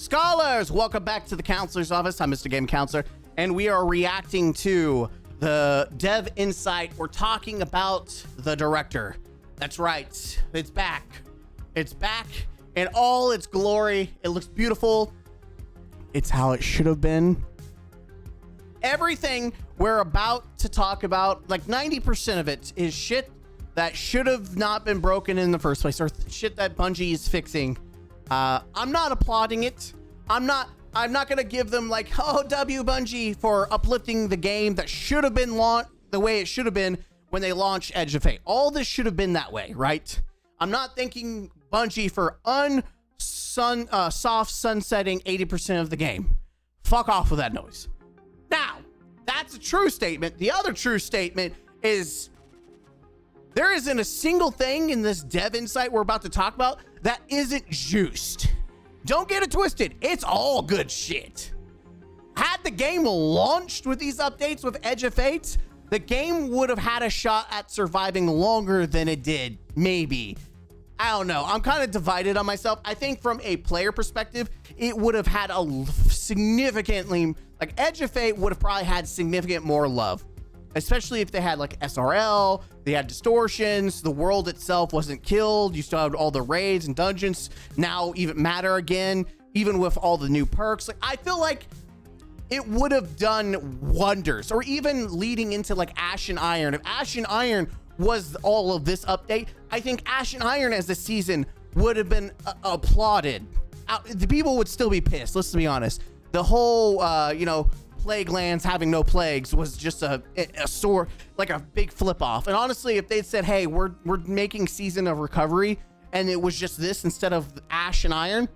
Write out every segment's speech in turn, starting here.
Scholars, welcome back to the counselor's office. I'm Mr. Game Counselor, and we are reacting to the Dev Insight. We're talking about the director. That's right. It's back. It's back in all its glory. It looks beautiful. It's how it should have been. Everything we're about to talk about, like 90% of it, is shit that should have not been broken in the first place, or shit that Bungie is fixing. I'm not applauding it. I'm not gonna give them like, oh, W Bungie for uplifting the game that should have been launched the way it should have been when they launched Edge of Fate. All this should have been that way, right? I'm not thanking Bungie for soft sunsetting 80% of the game. Fuck off with that noise. Now, that's a true statement. The other true statement is there isn't a single thing in this Dev Insight we're about to talk about that isn't juiced. Don't get it twisted. It's all good shit. Had the game launched with these updates with Edge of Fate, the game would have had a shot at surviving longer than it did. Maybe. I don't know. I'm kind of divided on myself. I think from a player perspective, it would have had a significantly, like Edge of Fate would have probably had significant more love. Especially if they had like SRL, they had distortions, the world itself wasn't killed, you still had all the raids and dungeons now even matter again, even with all the new perks. Like, I feel like it would have done wonders, or even leading into like Ash and Iron. If Ash and Iron was all of this update, I think Ash and Iron as a season would have been applauded. The people would still be pissed, let's be honest. The whole, Plague Lands having no plagues was just a sore, like a big flip off. And honestly, if they'd said, hey, we're making Season of Recovery, and it was just this instead of Ash and Iron,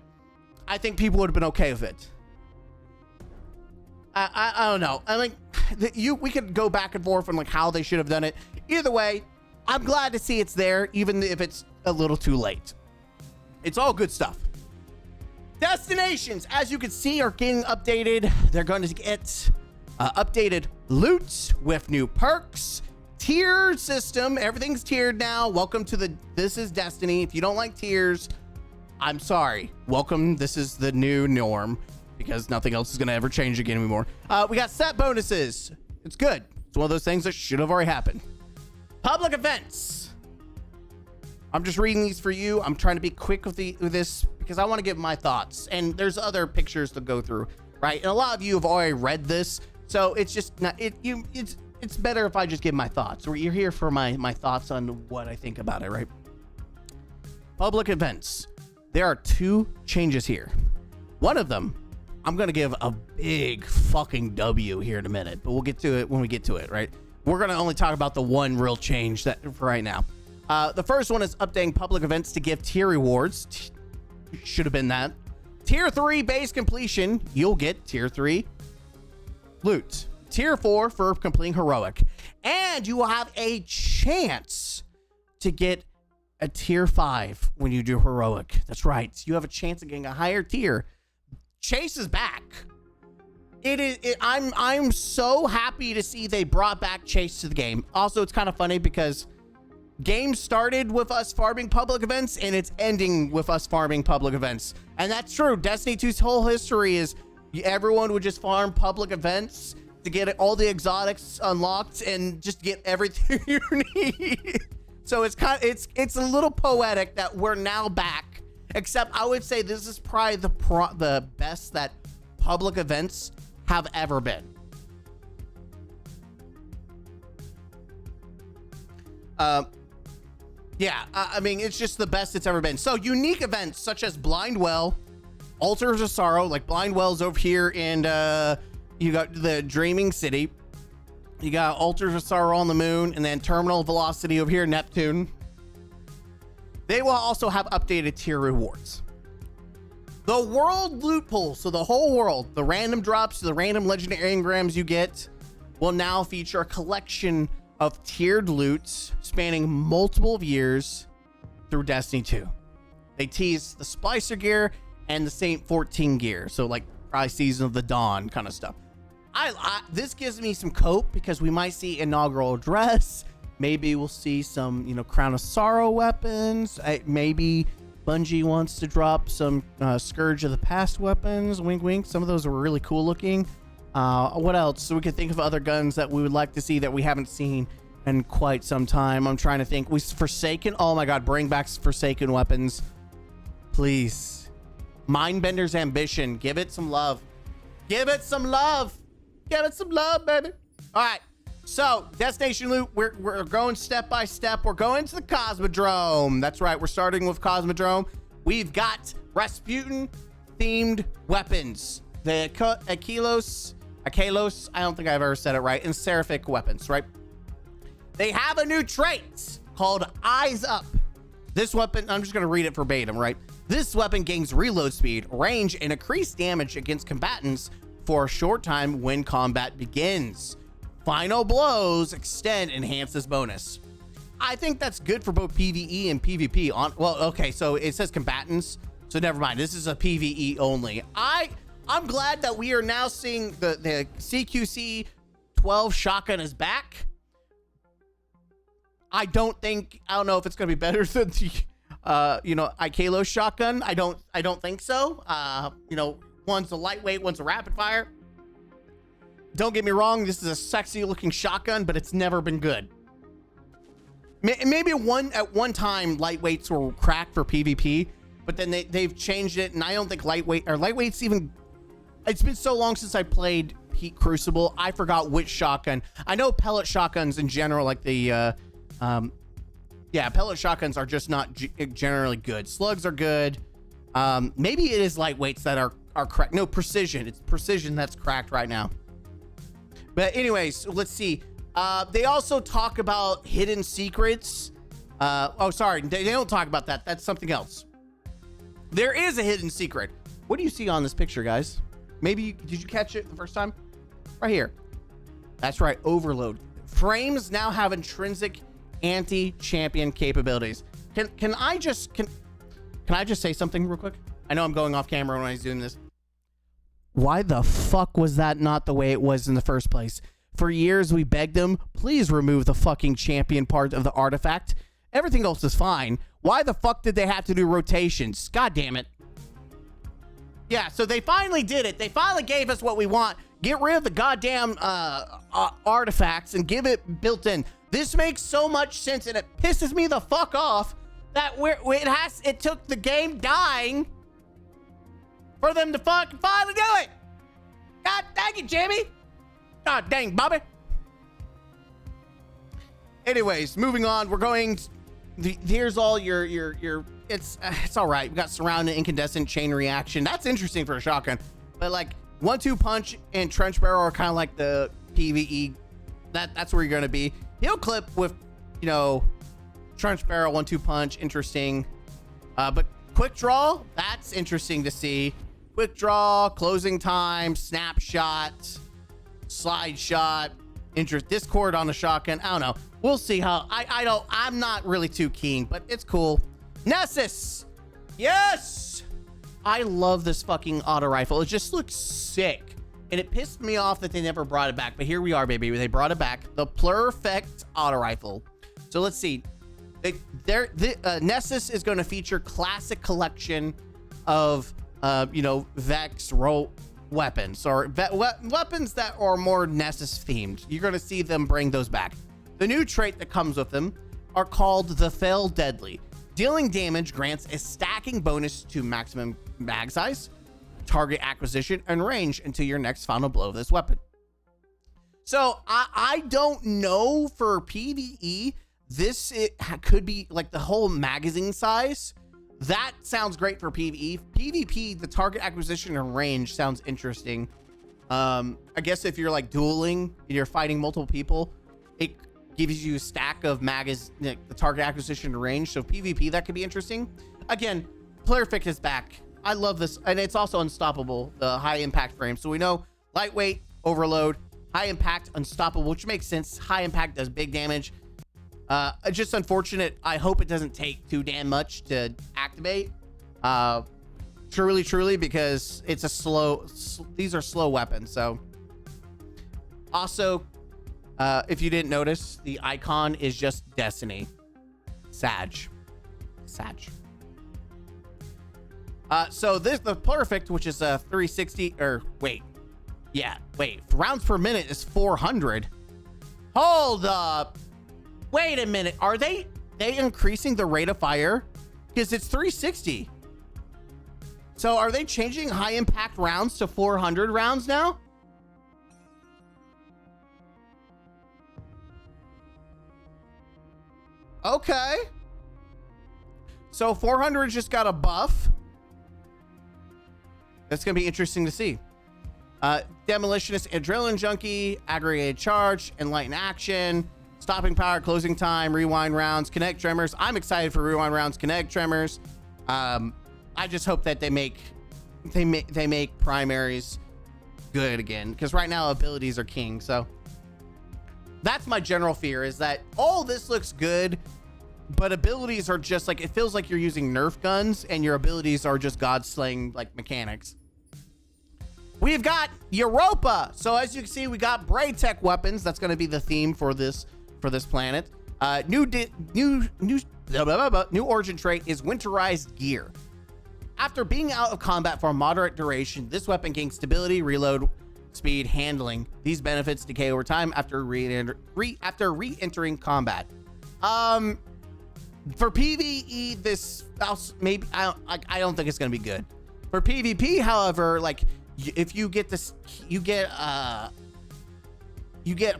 I think people would have been okay with it. I don't know. I mean, we could go back and forth on like how they should have done it. Either way, I'm glad to see it's there, even if it's a little too late. It's all good stuff. Destinations, as you can see, are getting updated. They're going to get updated loot with new perks, tier system. Everything's tiered now. Welcome to this is Destiny. If you don't like tiers, I'm sorry. Welcome. This is the new norm because nothing else is going to ever change again anymore. We got set bonuses. It's good. It's one of those things that should have already happened. Public events. I'm just reading these for you. I'm trying to be quick with this because I want to give my thoughts, and there's other pictures to go through, right? And a lot of you have already read this, so it's just not it's better if I just give my thoughts, or you're here for my thoughts on what I think about it, right? Public events. There are two changes here. One of them, I'm gonna give a big fucking W here in a minute, but we'll get to it when we get to it, right? We're gonna only talk about the one real change that for right now. The first one is updating public events to give tier rewards. Should have been that. Tier 3 base completion, you'll get tier 3 loot. Tier 4 for completing heroic. And you will have a chance to get a tier 5 when you do heroic. That's right. You have a chance of getting a higher tier. Chase is back. I'm so happy to see they brought back Chase to the game. Also, it's kind of funny because game started with us farming public events, and it's ending with us farming public events. And that's true. Destiny 2's whole history is everyone would just farm public events to get all the exotics unlocked and just get everything you need. So it's a little poetic that we're now back. Except I would say this is probably the best that public events have ever been. Yeah, I mean, it's just the best it's ever been. So unique events such as Blind Well, Altars of Sorrow, like Blind Well's over here, and you got the Dreaming City. You got Altars of Sorrow on the moon, and then Terminal Velocity over here, Neptune. They will also have updated tier rewards. The world loot pool, so the whole world, the random drops, the random legendary engrams you get, will now feature a collection of tiered loots spanning multiple years through Destiny 2. They tease the Splicer gear and the Saint 14 gear, so like probably Season of the Dawn kind of stuff. This gives me some cope because we might see inaugural dress. Maybe we'll see some, Crown of Sorrow weapons. Maybe Bungie wants to drop some Scourge of the Past weapons. Wink, wink. Some of those were really cool looking. What else? So we can think of other guns that we would like to see that we haven't seen in quite some time. I'm trying to think. Forsaken. Oh my God, bring back Forsaken weapons, please. Mindbender's Ambition. Give it some love. Give it some love. Give it some love, baby. All right. So, Destination Loot, we're going step by step. We're going to the Cosmodrome. That's right, we're starting with Cosmodrome. We've got Rasputin-themed weapons. The Akelos, I don't think I've ever said it right, and Seraphic weapons, right? They have a new trait called Eyes Up. This weapon, I'm just going to read it verbatim, right? This weapon gains reload speed, range, and increased damage against combatants for a short time when combat begins. Final blows extend enhances bonus. I think that's good for both PvE and PvP. Well, okay, so it says combatants, so never mind. This is a PvE only. I'm glad that we are now seeing the CQC 12 shotgun is back. I don't know if it's gonna be better than the Ikelos shotgun. I don't think so. One's a lightweight, one's a rapid fire. Don't get me wrong, this is a sexy looking shotgun, but it's never been good. Maybe at one time lightweights were cracked for PvP, but then they've changed it, and I don't think lightweights even. It's been so long since I played Heat Crucible, I forgot which shotgun. I know pellet shotguns in general, like the pellet shotguns are just not generally good. Slugs are good. Maybe it is lightweights that are cracked. No, precision. It's precision that's cracked right now. But anyways, let's see. They also talk about hidden secrets. Sorry, they don't talk about that. That's something else. There is a hidden secret. What do you see on this picture, guys? Did you catch it the first time? Right here. That's right, Overload. Frames now have intrinsic anti-champion capabilities. Can I just say something real quick? I know I'm going off camera when I was doing this. Why the fuck was that not the way it was in the first place? For years, we begged them, please remove the fucking champion part of the artifact. Everything else is fine. Why the fuck did they have to do rotations? God damn it. Yeah, so they finally did it. They finally gave us what we want. Get rid of the goddamn artifacts and give it built in. This makes so much sense, and it pisses me the fuck off that it took the game dying for them to fucking finally do it. God dang it, Jimmy. God dang, Bobby. Anyways, moving on. We're going. Here's all your. It's all right. We got surround and incandescent chain reaction. That's interesting for a shotgun. But like 1-2 punch and trench barrel are kind of like the PvE. That's where you're gonna be. He'll clip with trench barrel 1-2 punch. Interesting. But quick draw. That's interesting to see. Quick draw, closing time, snapshot, slide shot, Discord on the shotgun. I don't know. We'll see how. I'm not really too keen, but it's cool. Nessus. Yes. I love this fucking auto rifle. It just looks sick. And it pissed me off that they never brought it back. But here we are, baby. They brought it back. The Perfect auto rifle. So let's see. Nessus is going to feature classic collection of Vex roll weapons or weapons that are more Nessus themed. You're going to see them bring those back. The new trait that comes with them are called the Fell Deadly. Dealing damage grants a stacking bonus to maximum mag size, target acquisition, and range until your next final blow of this weapon. So I don't know for PvE. It could be like the whole magazine size. That sounds great for PvE. PvP, the target acquisition and range sounds interesting. I guess if you're like dueling and you're fighting multiple people, it gives you a stack of the target acquisition and range. So PvP, that could be interesting. Again, Perfect is back. I love this. And it's also unstoppable, the high impact frame. So we know lightweight, overload, high impact, unstoppable, which makes sense. High impact does big damage. Just unfortunate. I hope it doesn't take too damn much to activate. Truly, because it's these are slow weapons. So also, if you didn't notice, the icon is just Destiny. Sag. So this the perfect, which is a 360, or wait, rounds per minute is 400. Hold up, wait a minute, are they increasing the rate of fire? Because it's 360. So are they changing high impact rounds to 400 rounds now? Okay. So 400 just got a buff. That's going to be interesting to see. Demolitionist, Adrenaline Junkie, Aggregated Charge, Enlighten Action, Stopping Power, Closing Time, Rewind Rounds, Kinetic Tremors. I'm excited for Rewind Rounds, Kinetic Tremors. I just hope that they make primaries good again, because right now abilities are king. So that's my general fear, is that all this looks good, but abilities are just like, it feels like you're using Nerf guns and your abilities are just god slaying like mechanics. We've got Europa. So as you can see, we got Braid Tech weapons. That's going to be the theme for this planet. New origin trait is winterized gear. After being out of combat for a moderate duration, this weapon gains stability, reload speed, handling. These benefits decay over time after re-entering combat. For PvE, this maybe I don't think it's gonna be good. For PvP, however, like if you get this, you get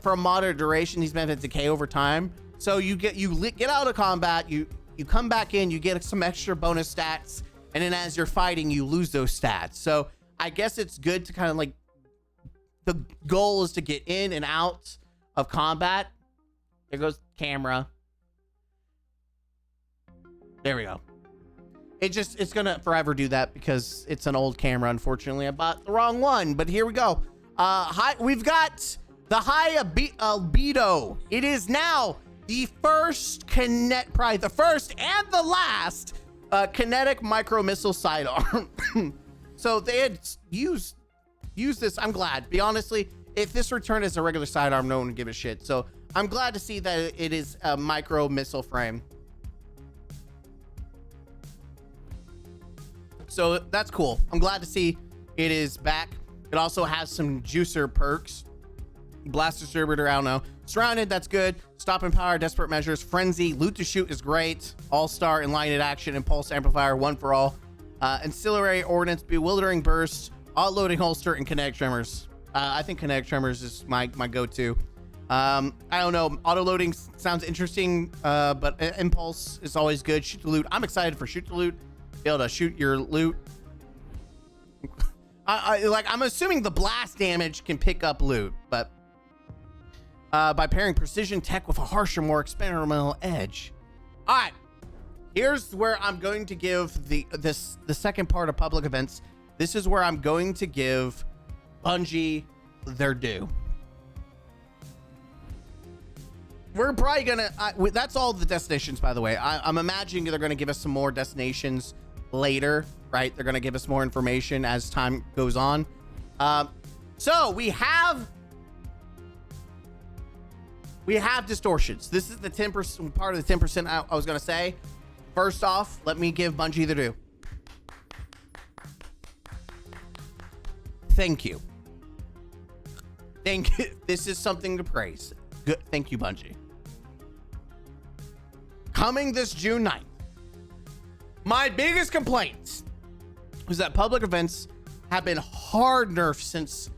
for a moderate duration, these benefits decay over time. So you get out of combat, you come back in, you get some extra bonus stats, and then as you're fighting, you lose those stats. So I guess it's good to kind of like, the goal is to get in and out of combat. There goes camera. There we go. It's gonna forever do that because it's an old camera. Unfortunately, I bought the wrong one, but here we go. We've got the high albedo. It is now the first probably the first and the last kinetic micro missile sidearm. So they had used this. I'm glad. Be honestly, if this returned as a regular sidearm, no one would give a shit. So I'm glad to see that it is a micro missile frame. So that's cool. I'm glad to see it is back. It also has some juicer perks. Blast distributor, I don't know. Surrounded, that's good. Stop and power, desperate measures, frenzy, loot to shoot is great. All-star, enlightened action, impulse amplifier, one for all. Ancillary ordnance, bewildering burst, auto-loading holster, and kinetic tremors. I think kinetic tremors is my go-to. I don't know. Auto-loading sounds interesting, but impulse is always good. Shoot to loot. I'm excited for shoot to loot. Be able to shoot your loot. I'm assuming the blast damage can pick up loot, but by pairing precision tech with a harsher, more experimental edge. All right, here's where I'm going to give the second part of public events. This is where I'm going to give Bungie their due. We're probably gonna. That's all the destinations, by the way. I'm imagining they're gonna give us some more destinations later, right? They're gonna give us more information as time goes on. So we have distortions. This is the 10% part of the 10% I was gonna say. First off, let me give Bungie the due. Thank you. Thank you. This is something to praise. Good. Thank you, Bungie. Coming this June 9th. My biggest complaint was that public events have been hard nerfed since,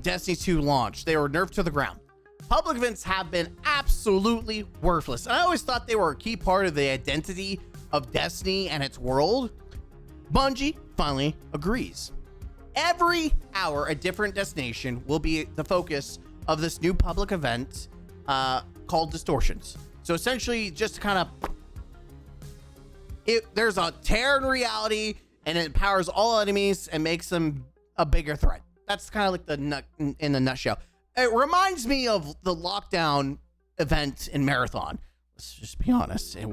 Destiny 2 launched. They were nerfed to the ground. Public events have been absolutely worthless. And I always thought they were a key part of the identity of Destiny and its world. Bungie finally agrees. Every hour, a different destination will be the focus of this new public event called Distortions. So essentially, just kind of, there's a tear in reality, and it powers all enemies and makes them a bigger threat. That's kind of like in the nutshell. It reminds me of the lockdown event in Marathon. Let's just be honest. It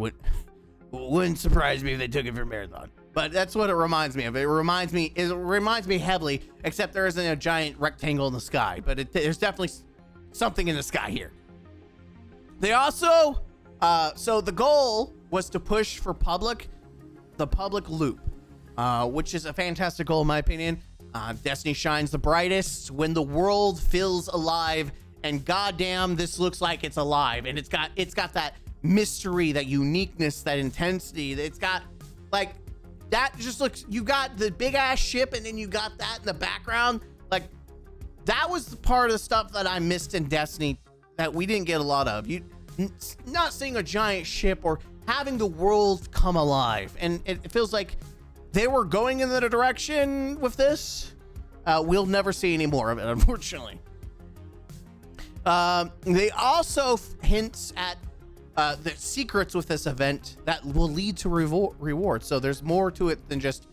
wouldn't surprise me if they took it for Marathon. But that's what it reminds me of. It reminds me heavily, except there isn't a giant rectangle in the sky. But there's definitely something in the sky here. They also, so the goal was to push for the public loop. which is a fantastic goal in my opinion. Destiny shines the brightest when the world feels alive, and goddamn, this looks like it's alive, and it's got that mystery, that uniqueness, that intensity. It's got like that. Just looks. You got the big ass ship, and then you got that in the background. Like that was the part of the stuff that I missed in Destiny that we didn't get a lot of. Not seeing a giant ship or having the world come alive, and it feels like they were going in the direction with this. We'll never see any more of it, unfortunately. They also hints at the secrets with this event that will lead to rewards. So there's more to it than just,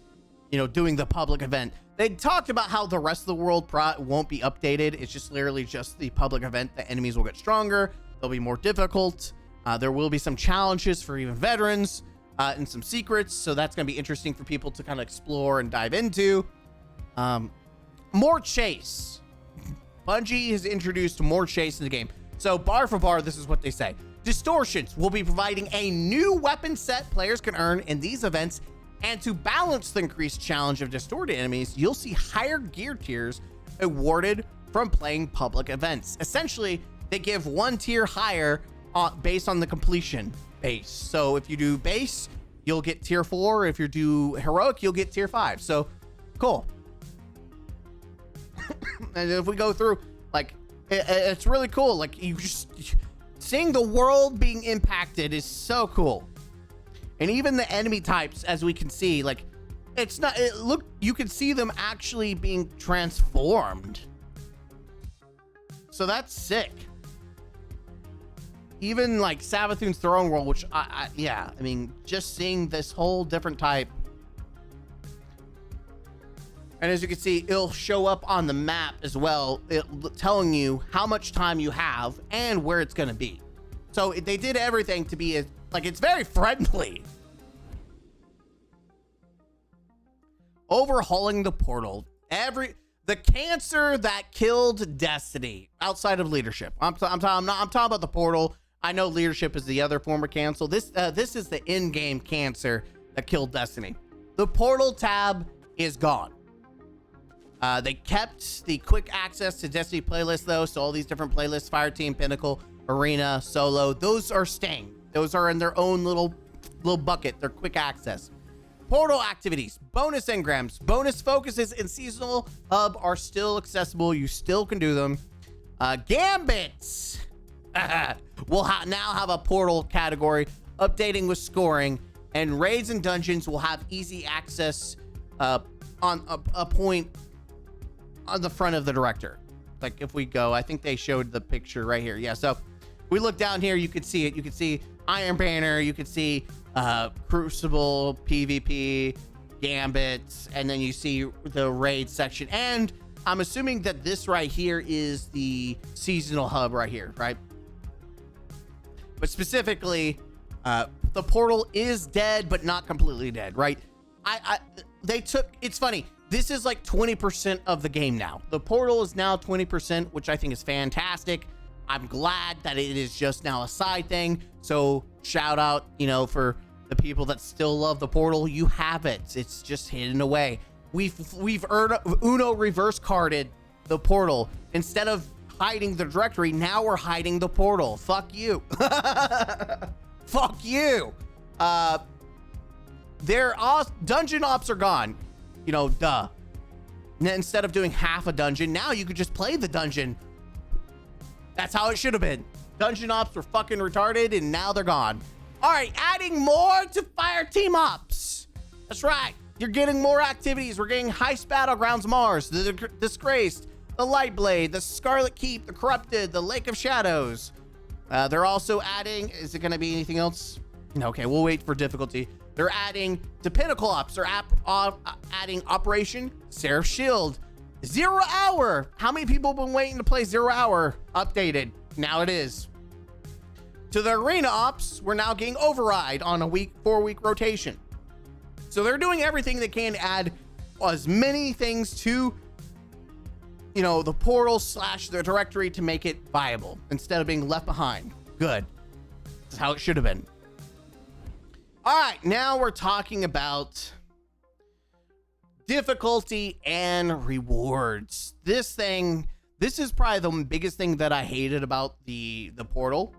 doing the public event. They talked about how the rest of the world won't be updated. It's just literally just the public event. The enemies will get stronger. They'll be more difficult. There will be some challenges for even veterans. And some secrets, so that's going to be interesting for people to kind of explore and dive into. More chase. Bungie has introduced more chase in the game. So bar for bar, this is what they say. Distortions will be providing a new weapon set players can earn in these events, and to balance the increased challenge of distorted enemies, you'll see higher gear tiers awarded from playing public events. Essentially, they give one tier higher based on the completion base. So if you do base, you'll get tier 4. If you do heroic, you'll get tier 5. So cool. And if we go through, like, it's really cool. Like, seeing the world being impacted is so cool. And even the enemy types, as we can see, like, you can see them actually being transformed. So that's sick. Even like Savathun's Throne World, which I mean, just seeing this whole different type. And as you can see, it'll show up on the map as well, telling you how much time you have and where it's going to be. So they did everything to be it's very friendly. Overhauling the portal. The cancer that killed Destiny outside of leadership. I'm talking about the portal. I know leadership is the other form of cancel. This is the in-game cancer that killed Destiny. The portal tab is gone. They kept the quick access to Destiny playlists though. So all these different playlists, Fireteam, Pinnacle, Arena, Solo, those are staying. Those are in their own little bucket. They're quick access. Portal activities, bonus engrams, bonus focuses, and seasonal hub are still accessible. You still can do them. Gambits. We'll now have a portal category, updating with scoring, and raids and dungeons will have easy access on a point on the front of the director. Like if we go, I think they showed the picture right here. Yeah, so we look down here, you could see it. You could see Iron Banner, you could see Crucible, PvP, Gambits, and then you see the raid section. And I'm assuming that this right here is the seasonal hub right here, right? But specifically, the portal is dead, but not completely dead, right? It's funny. This is like 20% of the game now. The portal is now 20%, which I think is fantastic. I'm glad that it is just now a side thing. So shout out, for the people that still love the portal. You have it. It's just hidden away. We've Uno reverse carded the portal. Instead of hiding the directory, now we're hiding the portal. Fuck you. Fuck you. Dungeon ops are gone. Duh. Instead of doing half a dungeon, now you could just play the dungeon. That's how it should have been. Dungeon ops were fucking retarded, and now they're gone. All right, adding more to Fireteam ops. That's right. You're getting more activities. We're getting Heist Battlegrounds Mars, the Disgraced, the Lightblade, the Scarlet Keep, the Corrupted, the Lake of Shadows. They're also adding, is it going to be anything else? Okay, we'll wait for difficulty. They're adding to Pinnacle Ops. They're adding Operation Seraph Shield. 0 Hour. How many people have been waiting to play 0 Hour? Updated. Now it is. To the Arena Ops, we're now getting Override on a 4-week rotation. So they're doing everything they can to add as many things to, the portal / the directory to make it viable instead of being left behind. Good. That's how it should have been. All right, now we're talking about difficulty and rewards. This is probably the biggest thing that I hated about the portal,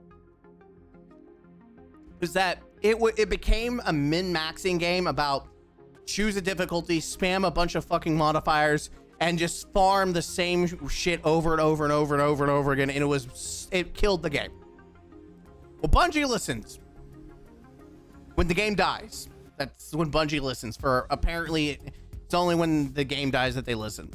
is that it became a min-maxing game about choose a difficulty, spam a bunch of fucking modifiers, and just farm the same shit over and over and over and over and over again, and it killed the game. Well, Bungie listens. When the game dies, that's when Bungie listens. For apparently, it's only when the game dies that they listen.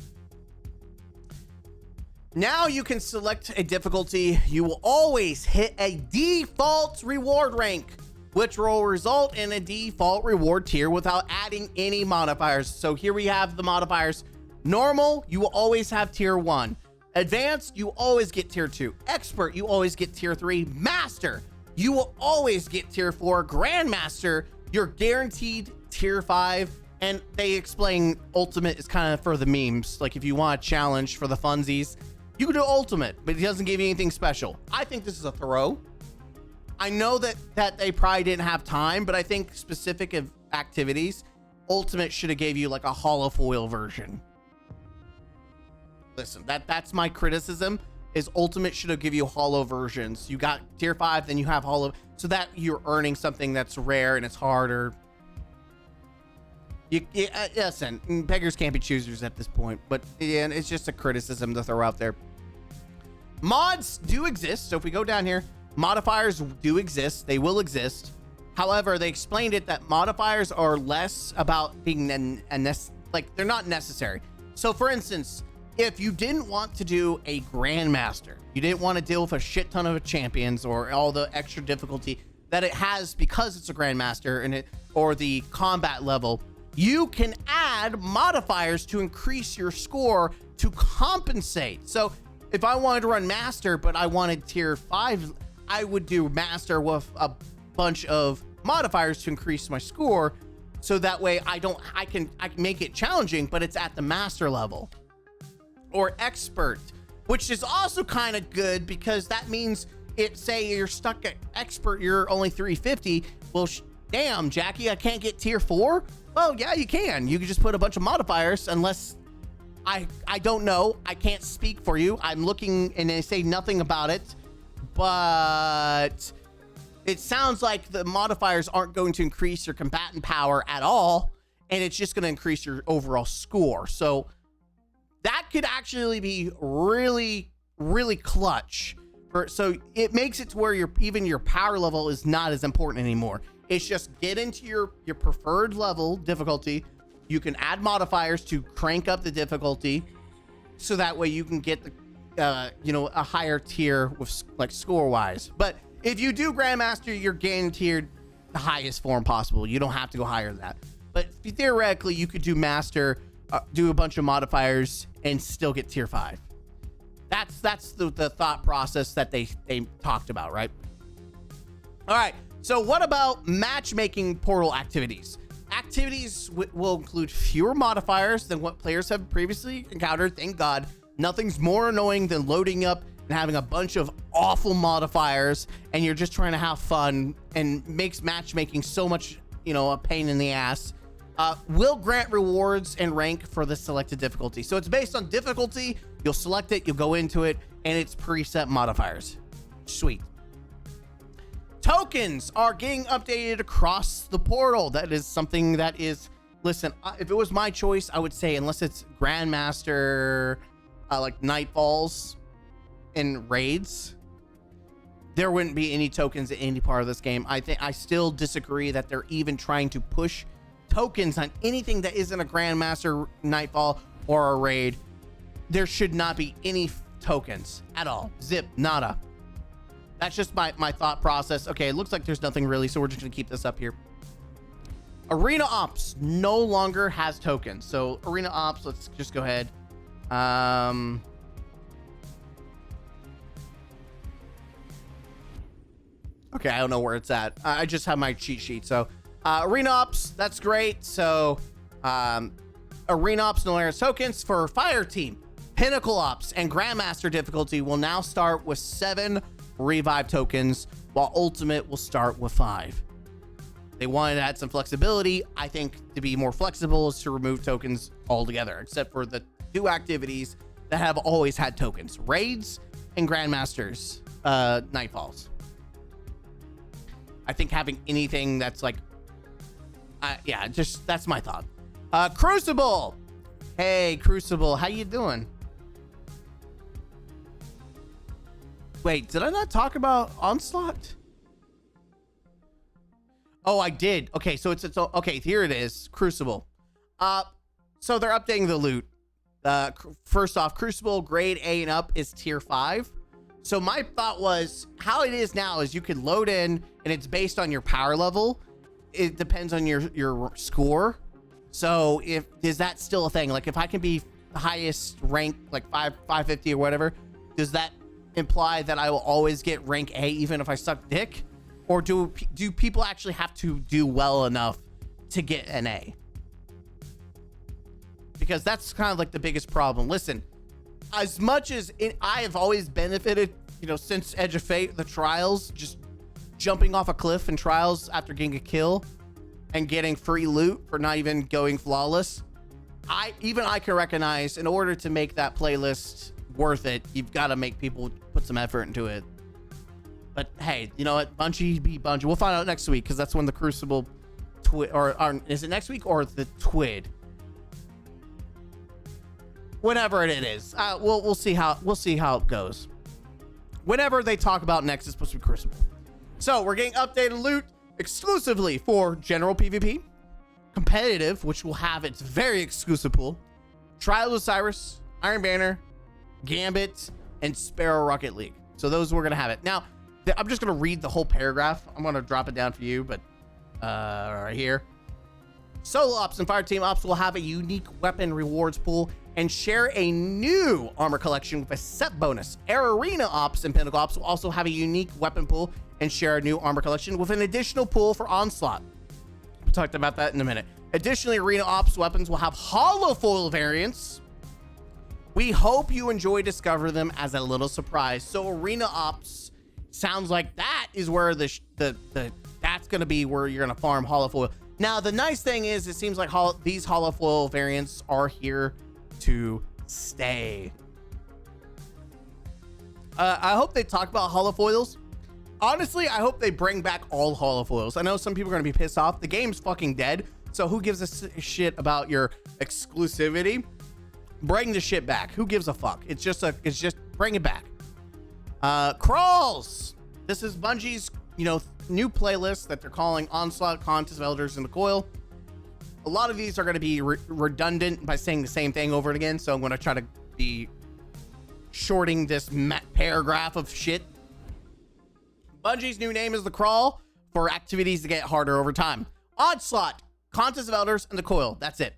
Now you can select a difficulty. You will always hit a default reward rank, which will result in a default reward tier without adding any modifiers. So here we have the modifiers. Normal, you will always have tier 1. Advanced, you always get tier 2. Expert, you always get tier 3. Master, you will always get tier 4. Grandmaster, you're guaranteed tier 5. And they explain ultimate is kind of for the memes. Like if you want a challenge for the funsies, you can do ultimate, but it doesn't give you anything special. I think this is a throw. I know that they probably didn't have time, but I think specific activities, ultimate should have gave you like a hollow foil version. Listen, that's my criticism, is ultimate should have give you hollow versions. You got tier 5, then you have hollow, so that you're earning something that's rare and it's harder. Listen, beggars can't be choosers at this point, but yeah, it's just a criticism to throw out there. Mods do exist, so if we go down here, modifiers do exist. They will exist. However, they explained it that modifiers are less about being like they're not necessary. So for instance, if you didn't want to do a grandmaster, you didn't want to deal with a shit ton of champions or all the extra difficulty that it has because it's a grandmaster and or the combat level, you can add modifiers to increase your score to compensate. So if I wanted to run master, but I wanted tier 5, I would do master with a bunch of modifiers to increase my score. So that way I can make it challenging, but it's at the master level. Or expert, which is also kind of good because that means say you're stuck at expert, you're only 350. Well, damn, Jackie, I can't get tier 4. Well, yeah, you can. You can just put a bunch of modifiers, unless I don't know. I can't speak for you. I'm looking and they say nothing about it, but it sounds like the modifiers aren't going to increase your combatant power at all, and it's just going to increase your overall score. So that could actually be really, really clutch. So it makes it to where even your power level is not as important anymore. It's just get into your preferred level difficulty. You can add modifiers to crank up the difficulty, so that way you can get the a higher tier with like score wise. But if you do grandmaster, you're guaranteed the highest form possible. You don't have to go higher than that. But theoretically, you could do master, do a bunch of modifiers, and still get tier 5. That's the thought process that they talked about, right? All right. So what about matchmaking portal activities? Activities will include fewer modifiers than what players have previously encountered. Thank God. Nothing's more annoying than loading up and having a bunch of awful modifiers and you're just trying to have fun, and makes matchmaking so much, a pain in the ass. Will grant rewards and rank for the selected difficulty. So it's based on difficulty. You'll select it, you'll go into it, and it's preset modifiers. Sweet. Tokens are getting updated across the portal. That is something that is, listen, if it was my choice, I would say unless it's Grandmaster, like Nightfalls and raids, there wouldn't be any tokens in any part of this game. I still disagree that they're even trying to push tokens on anything that isn't a Grandmaster, Nightfall, or a raid. There should not be any tokens at all. Zip, nada. That's just my thought process. Okay, it looks like there's nothing really, so we're just gonna keep this up here. Arena Ops no longer has tokens. So Arena Ops, let's just go ahead. Okay, I don't know where it's at. I just have my cheat sheet. So Arena Ops, that's great. So Arena Ops no longer has tokens. For Fire Team, Pinnacle Ops, and Grandmaster difficulty will now start with 7 revive tokens, while Ultimate will start with 5. They wanted to add some flexibility. I think to be more flexible is to remove tokens altogether, except for the 2 activities that have always had tokens: raids and Grandmasters, Nightfalls. I think having anything that's like, yeah, just that's my thought. Crucible. Hey, Crucible, how you doing? Wait, did I not talk about Onslaught? Oh, I did. Okay, so it's okay. Here it is, Crucible. So they're updating the loot. First off, Crucible grade A and up is tier 5. So my thought was, how it is now is you can load in, and it's based on your power level. It depends on your score. So is that still a thing? Like if I can be the highest rank, like 550 or whatever, does that imply that I will always get rank A even if I suck dick? Or do people actually have to do well enough to get an A? Because that's kind of like the biggest problem. Listen, as much as I have always benefited, you know, since Edge of Fate, the trials, just jumping off a cliff in trials after getting a kill and getting free loot for not even going flawless. I can recognize, in order to make that playlist worth it, you've got to make people put some effort into it. But hey, you know what? Bungie be Bungie. We'll find out next week, because that's when the Crucible or is it next week or the TWID? Whenever it is, we'll see how it goes. Whenever they talk about next, it's supposed to be Crucible. So we're getting updated loot exclusively for general PvP, competitive, which will have its very exclusive pool, Trials of Osiris, Iron Banner, Gambit, and Sparrow Rocket League. So those we're gonna have it now. I'm just gonna read the whole paragraph. I'm gonna drop it down for you, but right here. Solo Ops and Fireteam Ops will have a unique weapon rewards pool and share a new armor collection with a set bonus. Arena Ops and Pinnacle Ops will also have a unique weapon pool and share a new armor collection with an additional pool for Onslaught. We talked about that in a minute. Additionally, Arena Ops weapons will have holofoil variants. We hope you enjoy discover them as a little surprise. So Arena Ops sounds like that is where that's gonna be where you're gonna farm holofoil. Now the nice thing is, it seems like these holofoil variants are here to stay. I hope they talk about holofoils. Honestly, I hope they bring back all holofoils. I know some people are gonna be pissed off. The game's fucking dead, so who gives a shit about your exclusivity? Bring the shit back. Who gives a fuck? It's just bring it back. Crawls. This is Bungie's, new playlist that they're calling Onslaught, Contest of Elders, and the Coil. A lot of these are going to be redundant by saying the same thing over and again, so I'm going to try to be shorting this paragraph of shit. Bungie's new name is the Crawl for activities to get harder over time. Onslaught, Contest of Elders, and the Coil. That's it.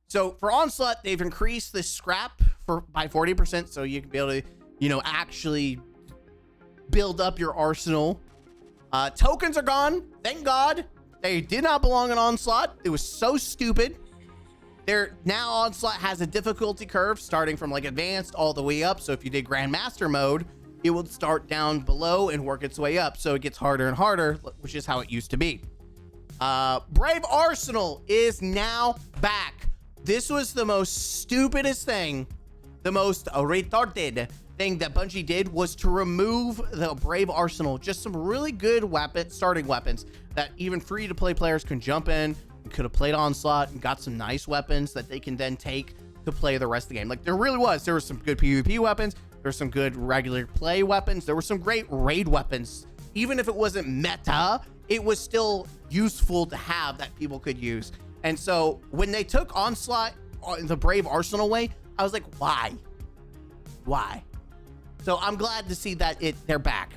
So for Onslaught, they've increased the scrap by 40%, so you can be able to, actually build up your arsenal. Tokens are gone. Thank God. They did not belong in Onslaught. It was so stupid. Now Onslaught has a difficulty curve starting from like advanced all the way up. So if you did Grandmaster mode, it would start down below and work its way up. So it gets harder and harder, which is how it used to be. Brave Arsenal is now back. This was the most stupidest thing, the most retarded thing that Bungie did, was to remove the Brave Arsenal. Just some really good starting weapons that even free-to-play players can jump in and could have played Onslaught and got some nice weapons that they can then take to play the rest of the game. Like there were some good PvP weapons. There were some good regular play weapons. There were some great raid weapons. Even if it wasn't meta, it was still useful to have that people could use. And so when they took Onslaught the Brave Arsenal way, I was like, why? So I'm glad to see that they're back.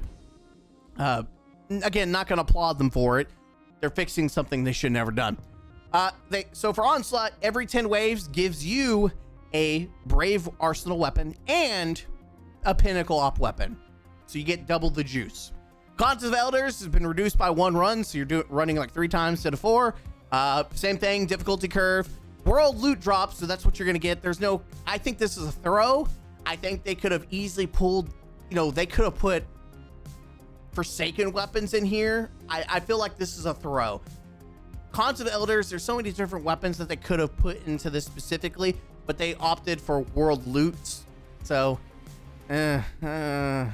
Again, not going to applaud them for it. They're fixing something they should have never done. So for Onslaught, every 10 waves gives you a Brave Arsenal weapon and a Pinnacle Op weapon. So you get double the juice. Contest of Elders has been reduced by 1 run, so you're running like 3 times instead of 4. Same thing, difficulty curve. World loot drops, so that's what you're going to get. I think this is a throw. I think they could have easily pulled, they could have put Forsaken weapons in here, I feel like this is a throw. Cons of Elders, there's so many different weapons that they could have put into this specifically, but they opted for world loots. So, I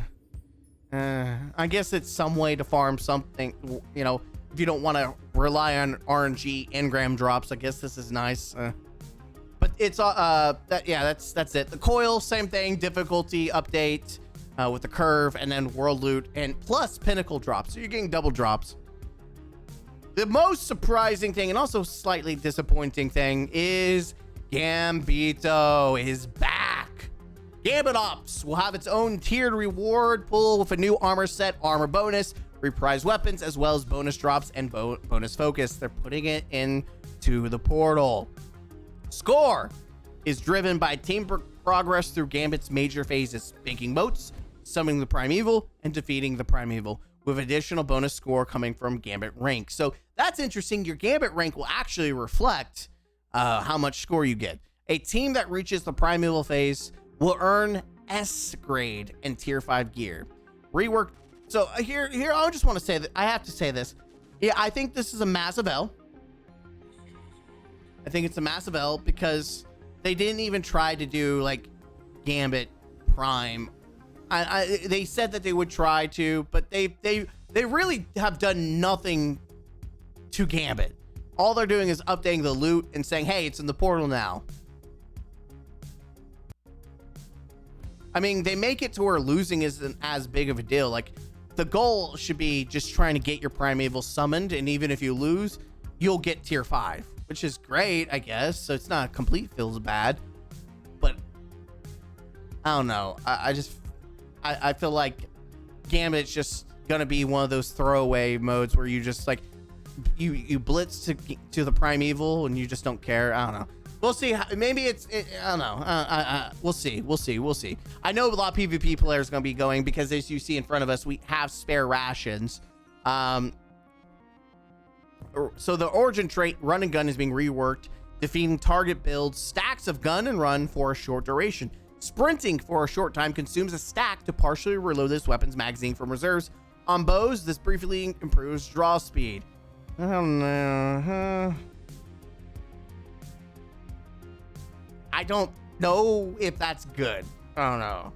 guess it's some way to farm something, you know, if you don't want to rely on RNG engram drops. I guess this is nice. But it's that's it. The coil, same thing, difficulty update with the curve, and then world loot, and plus pinnacle drops. So you're getting double drops. The most surprising thing, and also slightly disappointing thing, is Gambito is back. Gambit Ops will have its own tiered reward pool with a new armor set, armor bonus, reprised weapons, as well as bonus drops and bonus focus. They're putting it into the portal. Score is driven by team progress through Gambit's major phases, banking moats, summoning the primeval, and defeating the primeval, with additional bonus score coming from Gambit rank. So that's interesting. Your Gambit rank will actually reflect how much score you get. A team that reaches the primeval phase will earn S grade and tier 5 gear. Rework. So here, I just want to say that I have to say this. Yeah, I think this is a massive L. I think it's a massive L because they didn't even try to do like Gambit Prime. They said that they would try to, but they really have done nothing to Gambit. All they're doing is updating the loot and saying, hey, it's in the portal now. I mean, they make it to where losing isn't as big of a deal. Like, the goal should be just trying to get your primeval summoned, and even if you lose, you'll get tier 5, which is great, I guess. So it's not complete feels bad, but I don't know. I feel like Gambit's just gonna be one of those throwaway modes where you just like you blitz to the primeval and you just don't care. I don't know. We'll see. Maybe I don't know. We'll see. I know a lot of PvP players are gonna be going because, as you see in front of us, we have spare rations. So the origin trait run and gun is being reworked, defeating target builds, stacks of gun and run for a short duration. Sprinting for a short time consumes a stack to partially reload this weapon's magazine from reserves. On bows, this briefly improves draw speed. I don't know. I don't know if that's good. I don't know.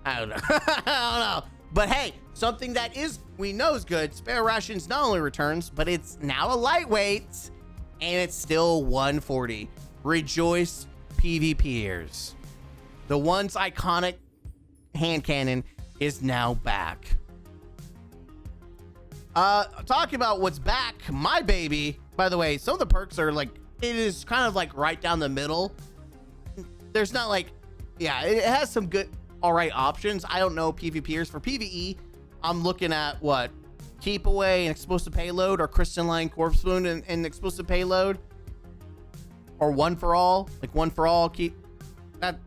I don't know. But hey, something that we know is good. Spare rations not only returns, but it's now a lightweight, and it's still 140. Rejoice, PvPers. The once iconic hand cannon is now back. Talking about what's back, my baby. By the way, some of the perks are like, it is kind of like right down the middle. There's not like, yeah, it has some good, all right options. I don't know PvPers. For PvE, I'm looking at what? Keep away and explosive payload, or crystalline corpse wound and explosive payload, or one for all, like one for all.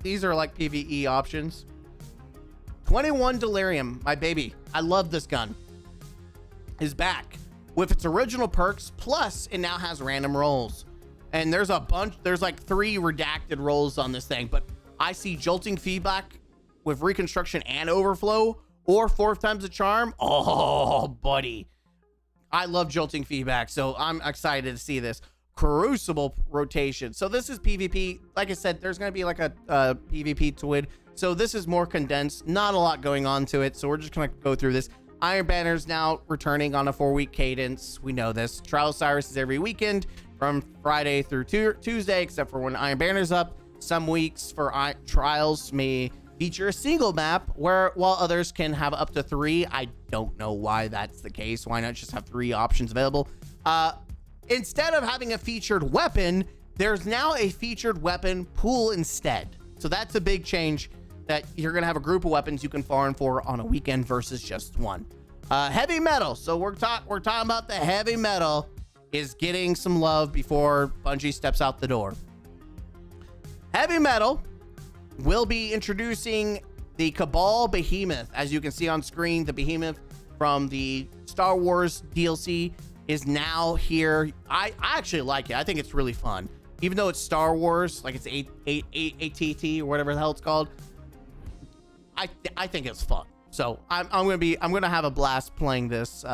These are like PvE options. 21 Delirium, my baby. I love this gun. Is back with its original perks, plus it now has random rolls. And there's a bunch, there's like 3 redacted rolls on this thing, but I see jolting feedback with reconstruction and overflow, or 4 times the charm. Oh, buddy. I love jolting feedback, so I'm excited to see this. Crucible rotation. So this is PvP. Like I said, there's going to be like a PvP twid. So this is more condensed, not a lot going on to it. So we're just going to go through this. Iron Banner's now returning on a 4-week cadence. We know this. Trial Cyrus is every weekend from Friday through Tuesday, except for when Iron Banner's up. Some weeks for Trials may feature a single map, while others can have up to 3. I don't know why that's the case. Why not just have 3 options available? Instead of having a featured weapon, there's now a featured weapon pool instead. So that's a big change, that you're going to have a group of weapons you can farm for on a weekend versus just one. Heavy metal. So we're talking about the heavy metal is getting some love before Bungie steps out the door. Heavy metal will be introducing the Cabal Behemoth. As you can see on screen, the Behemoth from the Star Wars DLC is now here. I actually like it. I think it's really fun. Even though it's Star Wars, like it's ATT or whatever the hell it's called, I think it's fun. So I'm gonna have a blast playing this.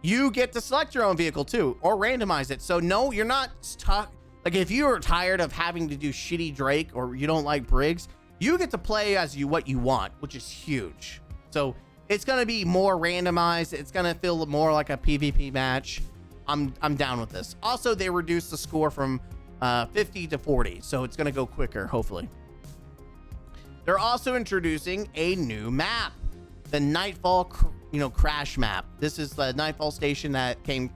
You get to select your own vehicle too, or randomize it. So no, you're not stuck. Like if you are tired of having to do shitty Drake or you don't like Briggs, you get to play as what you want, which is huge. So it's gonna be more randomized. It's gonna feel more like a PvP match. I'm down with this. Also, they reduced the score from 50 to 40, so it's gonna go quicker, hopefully. They're also introducing a new map, the Nightfall, crash map. This is the Nightfall station that came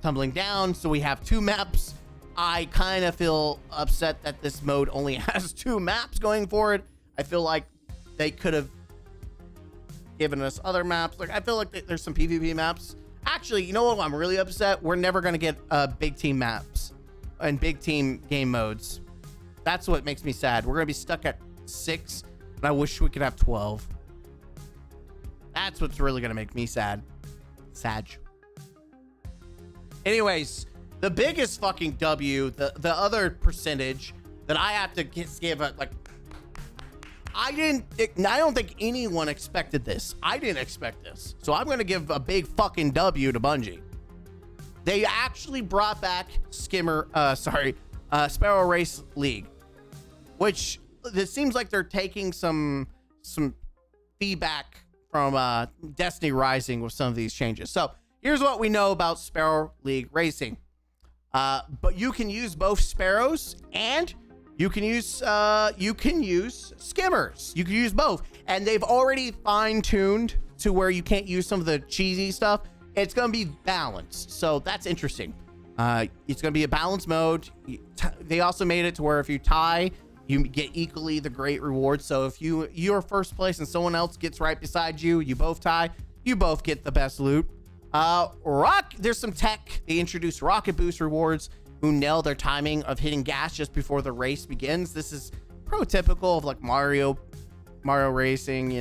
tumbling down, so we have 2 maps. I kind of feel upset that this mode only has 2 maps going for it. I feel like they could have given us other maps. Like I feel like there's some PvP maps. Actually, you know what? I'm really upset. We're never gonna get big team maps and big team game modes. That's what makes me sad. We're gonna be stuck at 6, and I wish we could have 12. That's what's really gonna make me sad. Sag. Anyways, the biggest fucking W, the other percentage that I have to give a, like, I don't think anyone expected this. I didn't expect this. So I'm going to give a big fucking W to Bungie. They actually brought back Sparrow Race League, which it seems like they're taking some feedback from Destiny Rising with some of these changes. So here's what we know about Sparrow League Racing. But you can use both Sparrows and you can use skimmers. You can use both, and they've already fine-tuned to where you can't use some of the cheesy stuff. It's gonna be balanced, so that's interesting. It's gonna be a balanced mode. They also made it to where if you tie, you get equally the great reward. So if you're first place and someone else gets right beside you, you both tie, you both get the best loot. There's some tech. They introduced rocket boost rewards who nail their timing of hitting gas just before the race begins. This is prototypical of like Mario racing,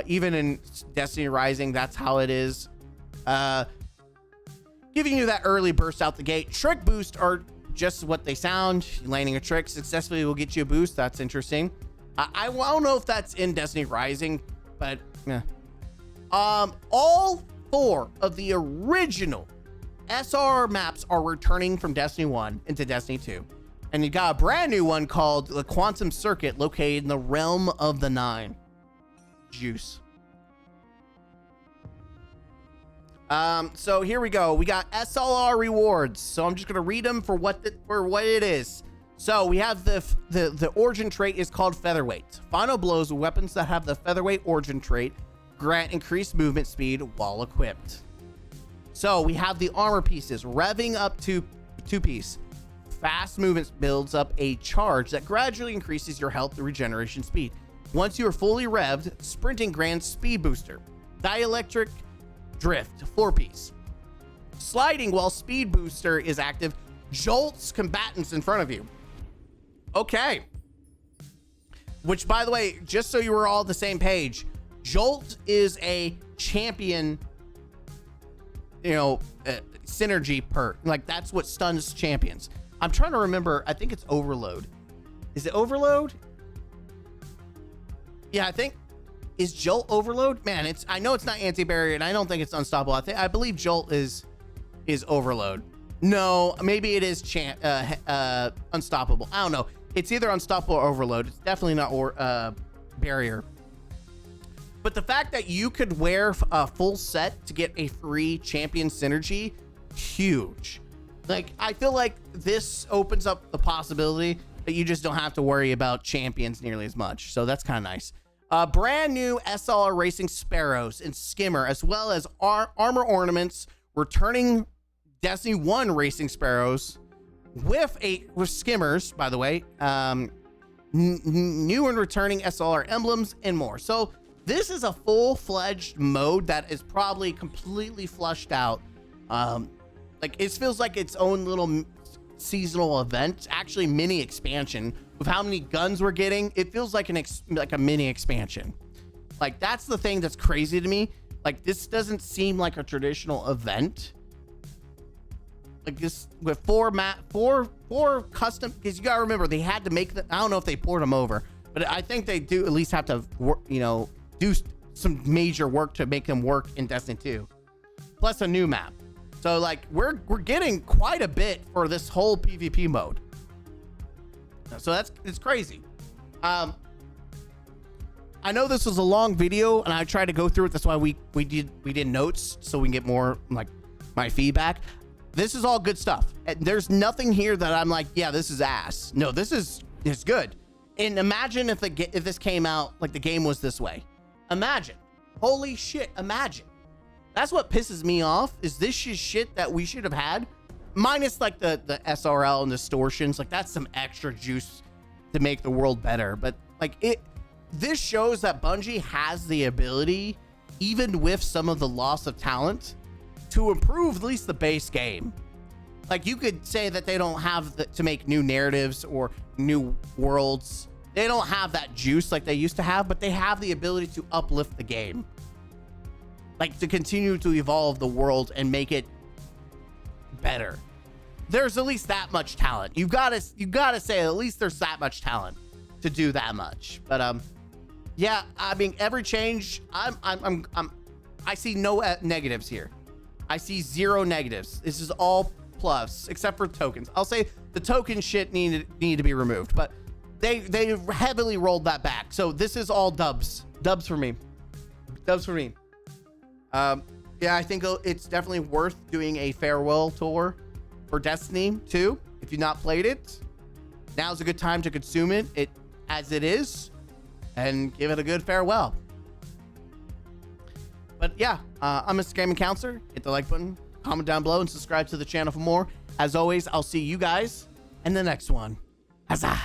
even in Destiny Rising, that's how it is. Giving you that early burst out the gate. Trick boost are just what they sound. Landing a trick successfully will get you a boost. That's interesting. I don't know if that's in Destiny Rising, but yeah. All 4 of the original SR maps are returning from Destiny 1 into Destiny 2. And you got a brand new one called the Quantum Circuit located in the Realm of the Nine. Juice. So here we go. We got SLR rewards. So I'm just going to read them for what it is. So we have the origin trait is called Featherweight. Final blows with weapons that have the Featherweight origin trait grant increased movement speed while equipped. So we have the armor pieces, revving up to 2-piece. Fast movement builds up a charge that gradually increases your health and regeneration speed. Once you are fully revved, sprinting grants speed booster. Dielectric drift, 4-piece. Sliding while speed booster is active, jolts combatants in front of you. Okay. Which, by the way, just so you were all on the same page, Jolt is a champion, synergy perk. Like, that's what stuns champions. I'm trying to remember. I think it's Overload. Is it Overload? Yeah, I think. Is Jolt Overload? Man, I know it's not anti-barrier, and I don't think it's unstoppable. I believe Jolt is Overload. No, maybe it is unstoppable. I don't know. It's either unstoppable or Overload. It's definitely not barrier. But the fact that you could wear a full set to get a free champion synergy, huge. Like, I feel like this opens up the possibility that you just don't have to worry about champions nearly as much. So that's kind of nice. Brand new SLR Racing Sparrows and Skimmer, as well as armor ornaments, returning Destiny 1 Racing Sparrows with Skimmers, by the way, new and returning SLR emblems and more. So this is a full-fledged mode that is probably completely flushed out. Like, it feels like its own little seasonal event, actually mini expansion. With how many guns we're getting, it feels like a mini expansion. Like, that's the thing that's crazy to me. Like, this doesn't seem like a traditional event. Like, this with four custom, because you gotta remember they had to make I don't know if they poured them over, but I think they do at least have to do some major work to make them work in Destiny 2, plus a new map. So like we're getting quite a bit for this whole PvP mode. So it's crazy. I know this was a long video and I tried to go through it. That's why we did notes so we can get more like my feedback. This is all good stuff. And there's nothing here that I'm like, yeah, this is ass. No, this is good. And imagine if this came out like the game was this way. Imagine. Holy shit, imagine. That's what pisses me off, is this is shit that we should have had. Minus like the SRL and distortions. Like that's some extra juice to make the world better. But like this shows that Bungie has the ability, even with some of the loss of talent, to improve at least the base game. Like you could say that they don't have to make new narratives or new worlds. They don't have that juice like they used to have, but they have the ability to uplift the game. Like to continue to evolve the world and make it better. There's at least that much talent. You gotta say at least there's that much talent to do that much. But yeah, I mean every change, I see no negatives here. I see zero negatives. This is all plus, except for tokens. I'll say the token shit need to be removed, but they heavily rolled that back. So this is all dubs for me. Dubs for me. Yeah, I think it's definitely worth doing a farewell tour for Destiny 2. If you've not played it, now's a good time to consume it as it is and give it a good farewell. But yeah, I'm Mr. Gaming Counselor. Hit the like button, comment down below, and subscribe to the channel for more. As always, I'll see you guys in the next one. Huzzah!